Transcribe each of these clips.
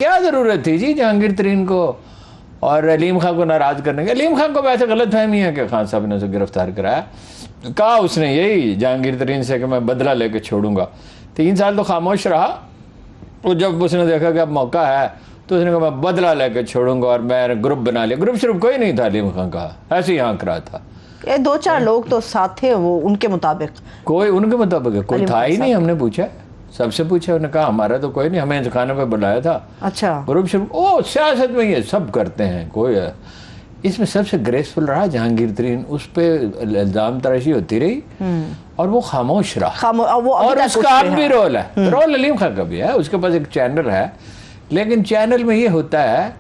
क्या जरूरत थी जी जहांगीर तरीन को और अलीम खान को नाराज करने की? अलीम खान को वैसे गलत फहमी है कि खान साहब ने उसे गिरफ्तार कराया। कहा उसने यही जहांगीर तरीन से कि मैं बदला लेके छोड़ूंगा। 3 साल तो खामोश रहा, तो जब उसने देखा कि अब मौका है तो उसने कहा मैं बदला लेके छोड़ूंगा और मैं ग्रुप बना लिया। ग्रुप श्रुप कोई नहीं था अलीम खान का, ऐसे ही आंक रहा था। ये 2-4 लोग तो साथ थे वो, उनके मुताबिक कोई उनके मुताबिक कोई था ही नहीं। हमने पूछा, सबसे पूछा, उन्होंने कहा हमारा तो कोई नहीं, हमें खाने पे बुलाया था। अच्छा, ग्रुप श्रुप ओ सियासत में ये सब करते हैं कोई है। इसमें सबसे ग्रेसफुल रहा जहांगीर तरीन, उस पर इल्जाम तराशी होती रही और वो खामोश रहा। और उसका अब भी रोल है, रोल अलीम खान का भी है, उसके पास एक चैनल है। लेकिन चैनल में ये होता है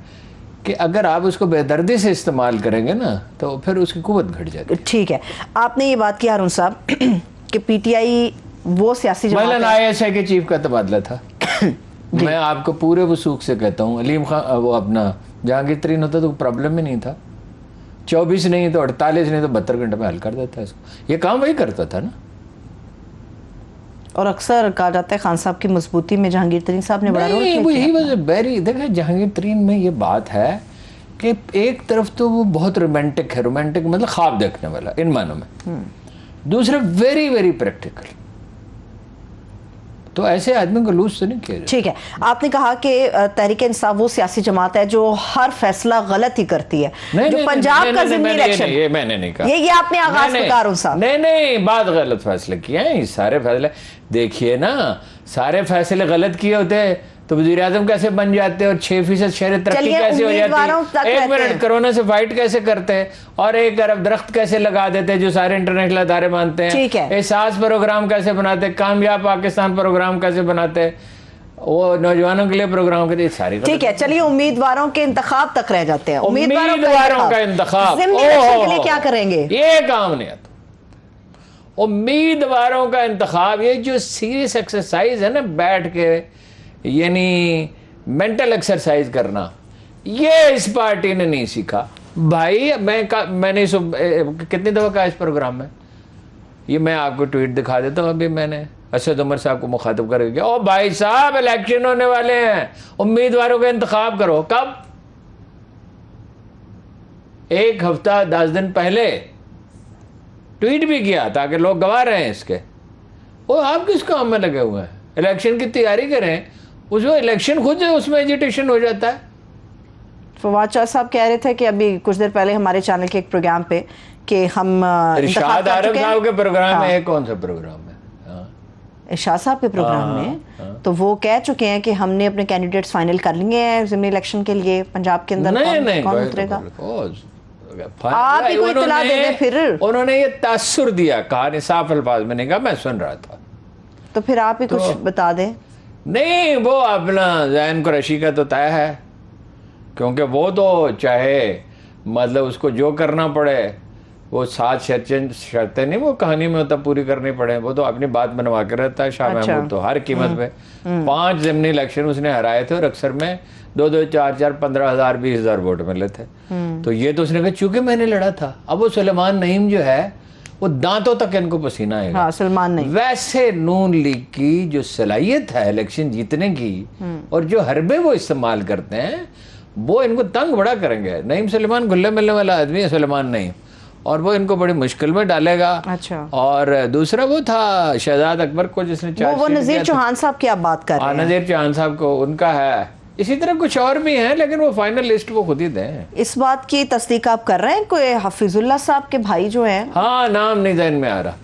कि अगर आप उसको बेदर्दी से इस्तेमाल करेंगे ना तो फिर उसकी कुव्वत घट जाती है। ठीक है, आपने ये बात की हारून साहब कि पीटीआई वो सियासी जमात है। ISI के चीफ का तबादला था। मैं आपको पूरे वसूख से कहता हूँ, अलीम खान वो अपना जहांगीर तरीन होता तो प्रॉब्लम ही नहीं था। 24 नहीं तो 48 नहीं तो 72 घंटे में हल कर देता है इसको। ये काम वही करता था ना। और अक्सर कहा जाता है खान साहब की मजबूती में जहांगीर तरीन साहब ने बड़ा रोल किया। देखिए जहांगीर तरीन में ये बात है कि एक तरफ तो वो बहुत रोमांटिक है, रोमांटिक मतलब ख्वाब देखने वाला इन मानों में, दूसरा वेरी वेरी प्रैक्टिकल। तो ऐसे आदमी को लूज तो नहीं किया। ठीक है, आपने कहा कि तहरीक इंसाफ वो सियासी जमात है जो हर फैसला गलत ही करती है। जो पंजाब का ज़िमनी इलेक्शन, ये मैंने नहीं कहा, ये आपने आगाज में कहा साहब। नहीं बात गलत फैसले किए हैं। सारे फैसले देखिए ना, सारे फैसले गलत किए होते तो वज़ीर आज़म कैसे बन जाते और 6% शहर तरक्की कैसे हो जाती। 1 मिनट, कोरोना से फाइट कैसे करते हैं और 1 अरब दरख्त कैसे लगा देते हैं जो सारे इंटरनेशनल अदारे मानते हैं। एहसास प्रोग्राम कैसे बनाते हैं, कामयाब पाकिस्तान प्रोग्राम कैसे बनाते हैं, वो नौजवानों के लिए प्रोग्राम के सारी। ठीक है, चलिए उम्मीदवारों के इंतखाब तक रह जाते हैं। उम्मीदवारों का इंतखाब के लिए क्या करेंगे? ये काम नहीं आता। उम्मीदवारों का इंतखाब, ये जो सीरियस एक्सरसाइज है ना, बैठ के यानी मेंटल एक्सरसाइज करना, ये इस पार्टी ने नहीं सीखा भाई। मैंने कितनी दफा कहा इस प्रोग्राम में, ये मैं आपको ट्वीट दिखा देता हूँ। अभी मैंने असद उमर साहब को मुखातब करके किया, ओ भाई साहब इलेक्शन होने वाले हैं, उम्मीदवारों का इंतखाब करो। कब? 1 हफ्ता 10 दिन पहले ट्वीट भी किया ताकि लोग गवाह रहे हैं इसके। वो आप किस काम में लगे हुए हैं? इलेक्शन की तैयारी करें, उसमें इलेक्शन खुद है, उसमें एजिटेशन हो जाता है। फवाद शाह साहब कह रहे थे कि अभी कुछ देर पहले हमारे चैनल के एक प्रोग्राम पे कि हम इरशाद आरम साहब के प्रोग्राम में, कौन सा प्रोग्राम है? इरशाद साहब के प्रोग्राम में तो वो कह चुके हैं कि हमने अपने कैंडिडेट्स फाइनल कर लिए हैं ज़िमनी इलेक्शन के लिए पंजाब के अंदर। कौन उतरेगा? आप ही को इत्तला दे दें फिर। उन्होंने ये तासुर दिया, कहा साफ अल्फाज में नहीं कहा, मैं सुन रहा था। तो फिर आप ही कुछ बता दें। नहीं, वो अपना ज़ैन कुरैशी का तो तय है, क्योंकि वो तो चाहे मतलब उसको जो करना पड़े, वो 7 शर्तें नहीं वो कहानी में होता पूरी करनी पड़े, वो तो अपनी बात बनवा के रहता है। शाह महमूद तो हर कीमत पे 5 ज़िमनी इलेक्शन उसने हराए थे और अक्सर में 2-2, 4-4, 15,000, 20,000 वोट मिले थे। तो ये तो उसने कहा चूंकि मैंने लड़ा था। अब वो सुलेमान नईम जो है वो दांतों तक इनको पसीना आएगा। हाँ, सलमान नहीं। वैसे नून लीग की जो सलाहियत है इलेक्शन जीतने की और जो हरबे वो इस्तेमाल करते हैं, वो इनको तंग बड़ा करेंगे। नईम सुलेमान घुलने मिलने वाला आदमी है सुलेमान नईम, और वो इनको बड़ी मुश्किल में डालेगा। अच्छा। और दूसरा वो था शहजाद अकबर को जिसने वो नज़ीर चौहान साहब की आप बात कर रहे हैं। नज़ीर चौहान साहब को उनका है। इसी तरह कुछ और भी हैं, लेकिन वो फाइनल लिस्ट वो खुद ही दें। इस बात की तस्दीक आप कर रहे हैं कोई हफीजुल्लाह साहब के भाई जो हैं? हाँ, नाम नहीं ज़हन में आ रहा।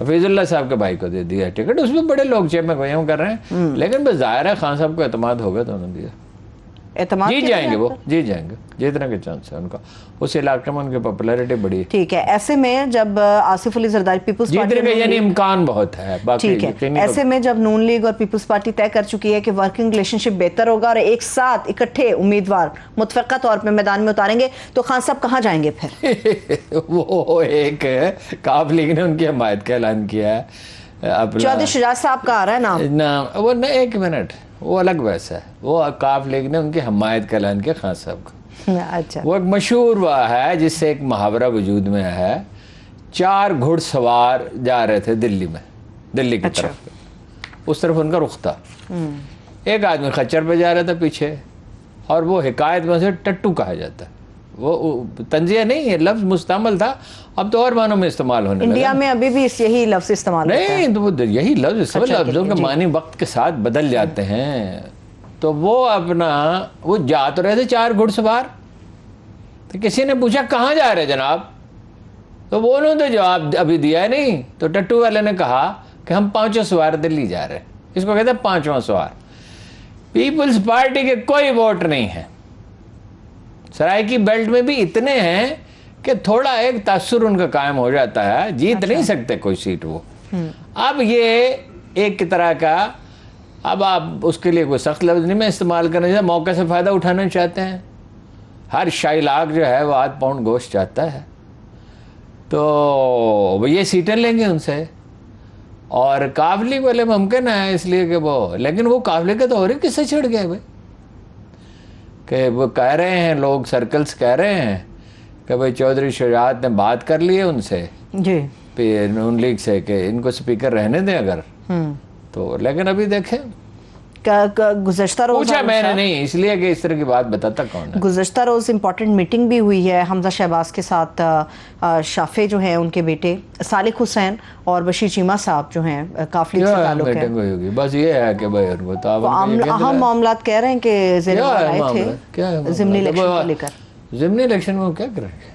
हफीजुल्लाह साहब के भाई को दे दिया टिकट, उसमें बड़े लोग चेमक वहीं कर रहे हैं, लेकिन बस जाहिर है खान साहब को एतमाद हो गया तो उन्होंने दिया। जीत जाएंगे, वो जीत जाएंगे, जीतने के चांस है उनका। उस इलाके में उनकी पॉपुलैरिटी बड़ी है। ठीक है, ऐसे में जब आसिफ अली जरदारी पीपल्स पार्टी जीतने का यानी इम्कान बहुत है। ठीक है, ऐसे में जब नून लीग और पीपल्स पार्टी तय कर चुकी है कि वर्किंग रिलेशनशिप बेहतर होगा और एक साथ इकट्ठे उम्मीदवार मुतफ़क़ा तौर पर मैदान में उतारेंगे, तो खान साहब कहाँ जाएंगे फिर? वो एक काफ लीग ने उनकी हमायत का ऐलान किया है। चौधरी शुजात साहब का आ रहा है नाम। वो न 1 मिनट, वो अलग वैसा है। वो काफ लीग ने उनकी हमायत का ऐलान किया खान साहब को। अच्छा। वो एक मशहूर हुआ है जिससे एक मुहावरा वजूद में है। 4 घुड़सवार जा रहे थे दिल्ली की तरफ, उस तरफ उनका रुख था। एक आदमी खच्चर पे जा रहा था पीछे, और वो हिकायत में से टट्टू कहा जाता है। वो तंजिया नहीं है, लफ्ज मुस्तमल था, अब तो और मानों में इस्तेमाल होने लगा। इंडिया में अभी भी यही लफ्ज इस्तेमाल होता है। नहीं, तो वो यही लफ्ज, सब लफ्जों के मानी वक्त के साथ बदल जाते हैं। तो वो अपना वो जा तो रहे थे 4 घुड़सवार, तो किसी ने पूछा कहाँ जा रहे जनाब, तो वो उन्होंने तो जवाब अभी दिया नहीं। तो टट्टू वाले ने कहा कि हम 5 सवार दिल्ली जा रहे हैं। इसको कहते हैं 5वां सवार। पीपल्स पार्टी के कोई वोट नहीं है, सराइकी बेल्ट में भी इतने हैं कि थोड़ा एक तासुर उनका कायम हो जाता है, जीत नहीं सकते कोई सीट वो। अब ये एक तरह का, अब आप उसके लिए कोई सख्त लफ्ज नहीं मैं इस्तेमाल करना चाहता, मौके से फ़ायदा उठाना चाहते हैं। हर शाइलाक जो है वो 8 पाउंड गोश्त चाहता है, तो वो ये सीटें लेंगे उनसे। और काफिले वाले मुमकिन है इसलिए कि वो, लेकिन वो काफिले के तो और ही किस्से छिड़ गए भाई, कि वो कह रहे हैं, लोग सर्कल्स कह रहे हैं कि भाई चौधरी शुजात ने बात कर ली है उनसे जी नून लीग से कि इनको स्पीकर रहने दें अगर, तो लेकिन अभी देखें गुज़श्ता रोज़ पूछा मैंने नहीं, इसलिए कि इस तरह की बात बताता कौन है। गुज़श्ता रोज़ इम्पॉर्टेंट मीटिंग भी हुई है हमजा शहबाज के साथ, शाफे जो हैं उनके बेटे सालिक हुसैन और बशीर चीमा साहब जो हैं काफिले से ताल्लुक है। मीटिंग होगी, बस ये है कि भाई उनको तो अहम मामलात कह रहे हैं कि ज़ेरेबार आए थे ज़िमनी इलेक्शन को लेकर। ज़िमनी इलेक्शन में क्या करेंगे,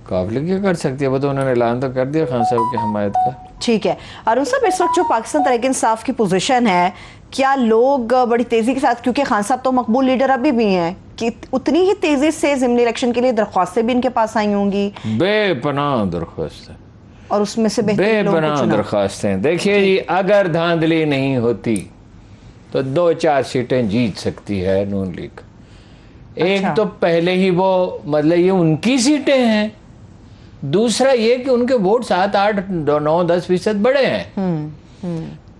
काफिले क्या कर सकती है, वो तो उन्होंने ऐलान तो कर दिया खान साहब की हमायत का। ठीक है अरुण साहब, इस वक्त जो पाकिस्तान तहरीक इंसाफ की पोजीशन है, क्या लोग बड़ी तेजी के साथ, क्योंकि खान साहब तो मकबूल लीडर अभी भी हैं, कि उतनी ही तेजी से ज़िमनी इलेक्शन के लिए दरख्वास्तें भी इनके पास आई होंगी? बेपनाह दरख्वास्तें, और उसमें से बेपनाह दरख्वास्तें। देखिए जी, अगर धांधली नहीं होती तो 2-4 सीटें जीत सकती है नून लीग। एक तो पहले ही वो मतलब ये उनकी सीटें हैं, दूसरा ये कि उनके वोट 7, 8, 9, 10% बड़े हैं।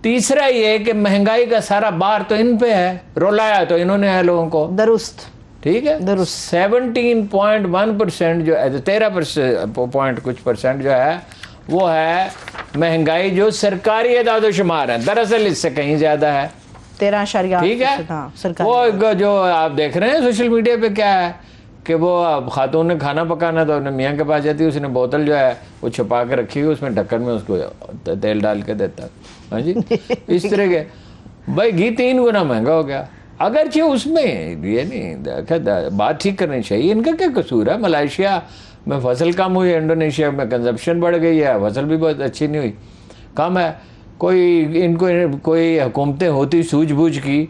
तीसरा ये कि महंगाई का सारा बार तो इन पे है, रुलाया तो इन्होंने है लोगों को। दुरुस्त, ठीक है, दुरुस्त। 17.1% जो है, 13% जो है वो है महंगाई, जो सरकारी एदाद-ओ-शुमार है, दरअसल इससे कहीं ज्यादा है, 13.8। ठीक है, वो जो आप देख रहे हैं सोशल मीडिया पे क्या है कि वो खातून ने खाना पकाना तो अपने मियाँ के पास जाती है, उसने बोतल जो है वो छुपा के रखी हुई, उसमें ढक्कन में उसको तेल डाल के देता है। हाँ जी, इस तरह के भाई घी 3 गुना महंगा हो गया। अगरचे उसमें ये नहीं देखा, बात ठीक करनी चाहिए, इनका क्या कसूर है। मलेशिया में फसल कम हुई है, इंडोनेशिया में कंजप्शन बढ़ गई है, फसल भी बहुत अच्छी नहीं हुई, कम है। कोई इनको कोई हुकूमतें होती सूझबूझ की,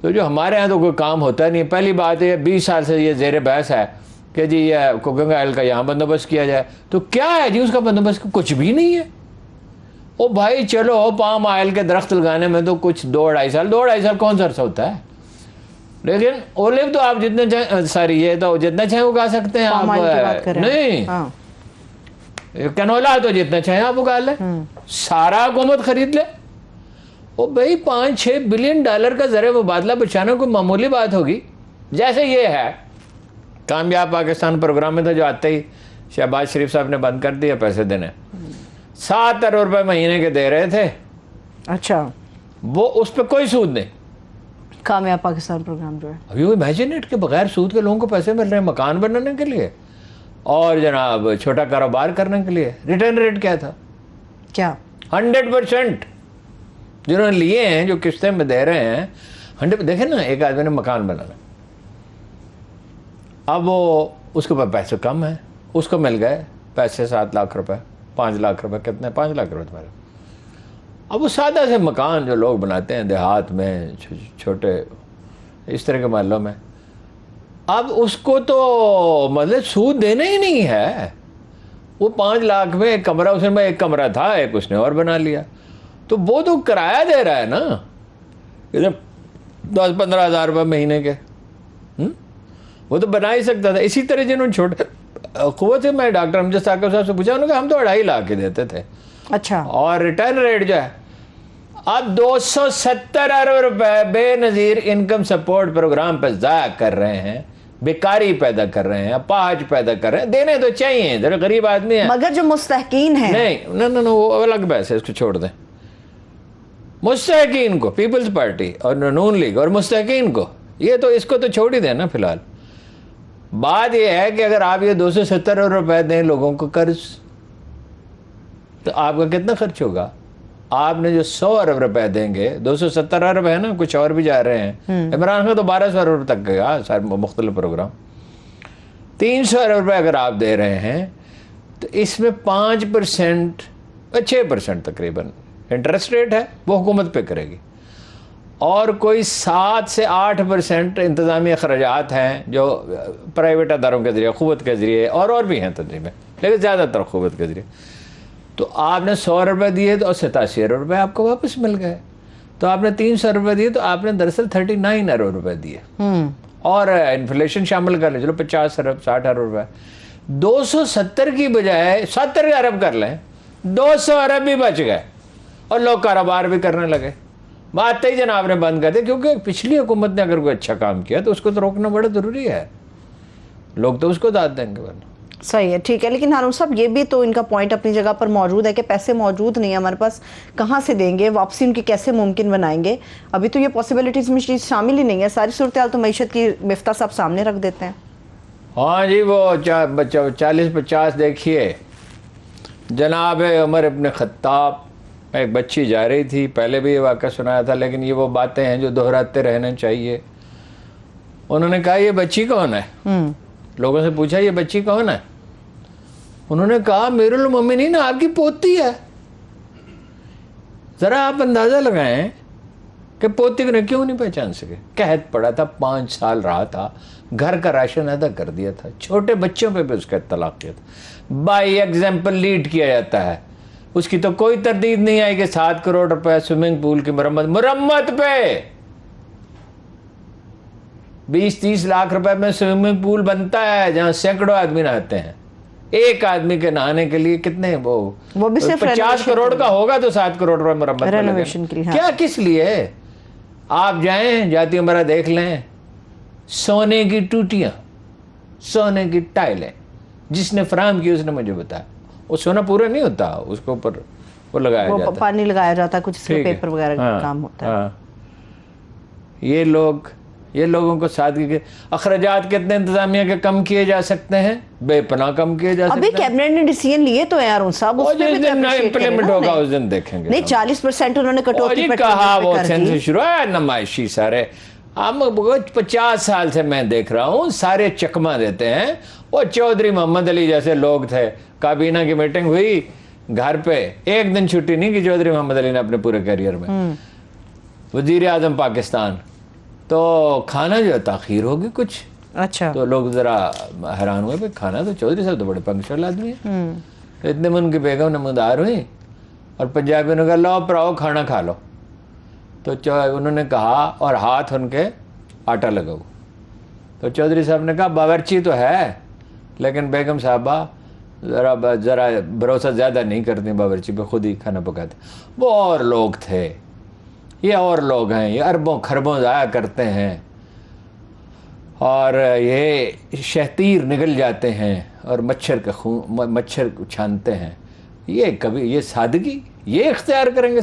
तो जो हमारे यहाँ तो कोई काम होता नहीं। पहली बात है 20 साल से ये ज़ेर बहस है कि जी ये कुकिंग ऑयल का यहाँ बंदोबस्त किया जाए, तो क्या है जी उसका बंदोबस्त? कुछ भी नहीं है। ओ भाई चलो, पाम ऑयल के दरख्त लगाने में तो कुछ 2-2.5 साल कौन सा अर्सा होता है, लेकिन ओलिव तो आप जितने चाहे, सॉरी ये तो जितना चाहे उगा सकते हैं आप, नहीं कैनोला तो जितना चाहे आप उगा ले, सारा हुकूमत खरीद ले। ओ भाई $5-6 बिलियन का ज़र मुबादला बचाना कोई मामूली बात होगी? जैसे ये है कामयाब पाकिस्तान प्रोग्राम में था, जो आते ही शहबाज शरीफ साहब ने बंद कर दिया पैसे देने, 7 अरब रुपए महीने के दे रहे थे। अच्छा, वो उस पर कोई सूद नहीं। कामयाब पाकिस्तान प्रोग्राम जो है अभी वो इमेजिनेट के बगैर सूद के लोगों को पैसे मिल रहे हैं मकान बनाने के लिए और जनाब छोटा कारोबार करने के लिए। रिटर्न रेट क्या था? क्या 100% जिन्होंने लिए हैं, जो किस्तें में दे रहे हैं 100। देखे ना, एक आदमी ने मकान बनाना, अब वो उसके पास पैसे कम है, उसको मिल गए पैसे 7 लाख रुपए, 5 लाख रुपए, कितने 5 लाख रुपए तुम्हारे। अब वो सादा से मकान जो लोग बनाते हैं देहात में, छोटे इस तरह के महलों में, अब उसको तो मतलब सूद देना ही नहीं है। वो 5 लाख में एक कमरा, उसमें एक कमरा था, एक उसने और बना लिया, तो वो तो किराया दे रहा है ना, इधर 10-15 हज़ार रुपये महीने के। वो तो बना ही सकता था। इसी तरह जिन्होंने छोटे क़ुव्वत, मैं डॉक्टर अमजद साकिब साहब से पूछा, उन्होंने कहा हम तो 2.5 लाख के देते थे। अच्छा, और रिटर्न रेट जो है अब 270 अरब रुपए बेनज़ीर इनकम सपोर्ट प्रोग्राम पर ज़ाया कर रहे हैं, बेकारी पैदा कर रहे हैं, अपाहज पैदा कर रहे हैं। देने तो चाहिए, जरा गरीब आदमी है, मगर जो मुस्तहकीन है नहीं, ना वो अलग बहस है, इसको छोड़ दें। मुस्तहकीन को, पीपल्स पार्टी और नून लीग और मुस्तहकीन को ये तो इसको तो छोड़ ही देना फिलहाल। बात ये है कि अगर आप ये 270 अरब रुपए दें लोगों को कर्ज, तो आपका कितना खर्च होगा? आपने जो 100 अरब रुपए देंगे, 270 अरब है ना, कुछ और भी जा रहे हैं, इमरान खान तो 1200 अरब तक गया सारे मुख्तलिफ प्रोग्राम। 300 अरब रुपए अगर आप दे रहे हैं तो इसमें 5% 6% तकरीबन इंटरेस्ट रेट है, वो हुकूमत पे करेगी, और कोई 7 से 8% इंतज़ामी अखराजात हैं जो प्राइवेट अदारों के ज़रिए, क़ुव्वत के ज़रिए, और भी हैं तंजीमें, लेकिन ज़्यादातर क़ुव्वत के ज़रिए। तो आपने 100 रुपये दिए तो 87 अरब रुपये आपको वापस मिल गए। तो आपने 300 रुपये दिए तो आपने दरअसल 39 अरब रुपये दिए, और इन्फ्लेशन शामिल कर लें, चलो 50 अरब 60 अरब रुपये, 270 की बजाय 70 अरब कर लें, 200 अरब भी बच गए, और लोग कारोबार भी करने लगे। बात ही जनाब ने बंद कर दी, क्योंकि पिछली हुकूमत ने अगर कोई अच्छा काम किया तो उसको तो रोकना बड़ा ज़रूरी है, लोग तो उसको दाद देंगे वरना। सही है, ठीक है, लेकिन हारून साहब ये भी तो इनका पॉइंट अपनी जगह पर मौजूद है कि पैसे मौजूद नहीं है हमारे पास, कहाँ से देंगे, वापसी उनकी कैसे मुमकिन बनाएंगे? अभी तो ये पॉसिबिलिटीज़ में चीज़ शामिल ही नहीं है। सारी सूरत हाल तो मईशत की मिफ्ता साहब सामने रख देते हैं। हाँ जी, वो 40-50 देखिए, जनाब उमर इब्न खत्ताब, एक बच्ची जा रही थी, पहले भी ये वाक़या सुनाया था, लेकिन ये वो बातें हैं जो दोहराते रहने चाहिए। उन्होंने कहा ये बच्ची कौन है? लोगों से पूछा ये बच्ची कौन है? उन्होंने कहा अमीरुल मोमिनीन आपकी पोती है। ज़रा आप अंदाज़ा लगाएं कि पोती को क्यों नहीं पहचान सके? कहत पड़ा था, 5 साल रहा था, घर का राशन अदा कर दिया था, छोटे बच्चों पे भी उसका तलाक किया था, बाई एग्जाम्पल लीड किया जाता है। उसकी तो कोई तरदीद नहीं आई कि 7 करोड़ रुपए स्विमिंग पूल की मरम्मत पे 20-30 लाख रुपए में स्विमिंग पूल बनता है जहां सैकड़ों आदमी नहाते हैं। एक आदमी के नहाने के लिए कितने वो भी सिर्फ 50 करोड़ का होगा तो 7 करोड़ रुपए मरम्मत रेनोवेशन के लिए। क्या किस लिए? आप जाएं, जाती उमरा देख लें, सोने की टूटियां, सोने की टाइलें, जिसने फराहम की उसने मुझे बताया। वो सोना पूरा नहीं होता, उसके ऊपर वो लगाया जाता है, पानी लगाया जाता है, कुछ इसमें पेपर वगैरह का काम होता है। ये लोगों को सादगी के अखराजात कितने इंतजामिया के कम किए जा सकते हैं, बेपनाह कम किए जा सकते हैं। अभी कैबिनेट ने डिसीजन लिए तो यार साहब, उस दिन इम्प्लीमेंट होगा उस दिन देखेंगे। नहीं 40% उन्होंने कटौती कहा, वो सेंसस शुरू है, नमाइशी सारे। हम 50 साल से मैं देख रहा हूँ, सारे चकमा देते हैं। वो चौधरी मोहम्मद अली जैसे लोग थे, काबीना की मीटिंग हुई घर पे, एक दिन छुट्टी नहीं की चौधरी मोहम्मद अली ने अपने पूरे करियर में। वजीर आजम पाकिस्तान, तो खाना जो ताखीर होगी कुछ, अच्छा, तो लोग जरा हैरान हुए, भाई खाना तो चौधरी साहब तो बड़े पंक्चुअल आदमी है। तो इतने में उनकी बेगम नमदार हुई और पंजाबी ने कहा लो भराओ खाना खा लो। तो उन्होंने कहा, और हाथ उनके आटा लगाओ। तो चौधरी साहब ने कहा बावर्ची तो है, लेकिन बेगम साहबा ज़रा भरोसा ज़्यादा नहीं करती बावर्ची पे, खुद ही खाना पकाते। वो और लोग थे, ये और लोग हैं, ये अरबों खरबों ज़ाया करते हैं, और ये शहतीर निगल जाते हैं और मच्छर का खून, मच्छर छानते हैं। ये कभी ये सादगी ये इख्तियार करेंगे?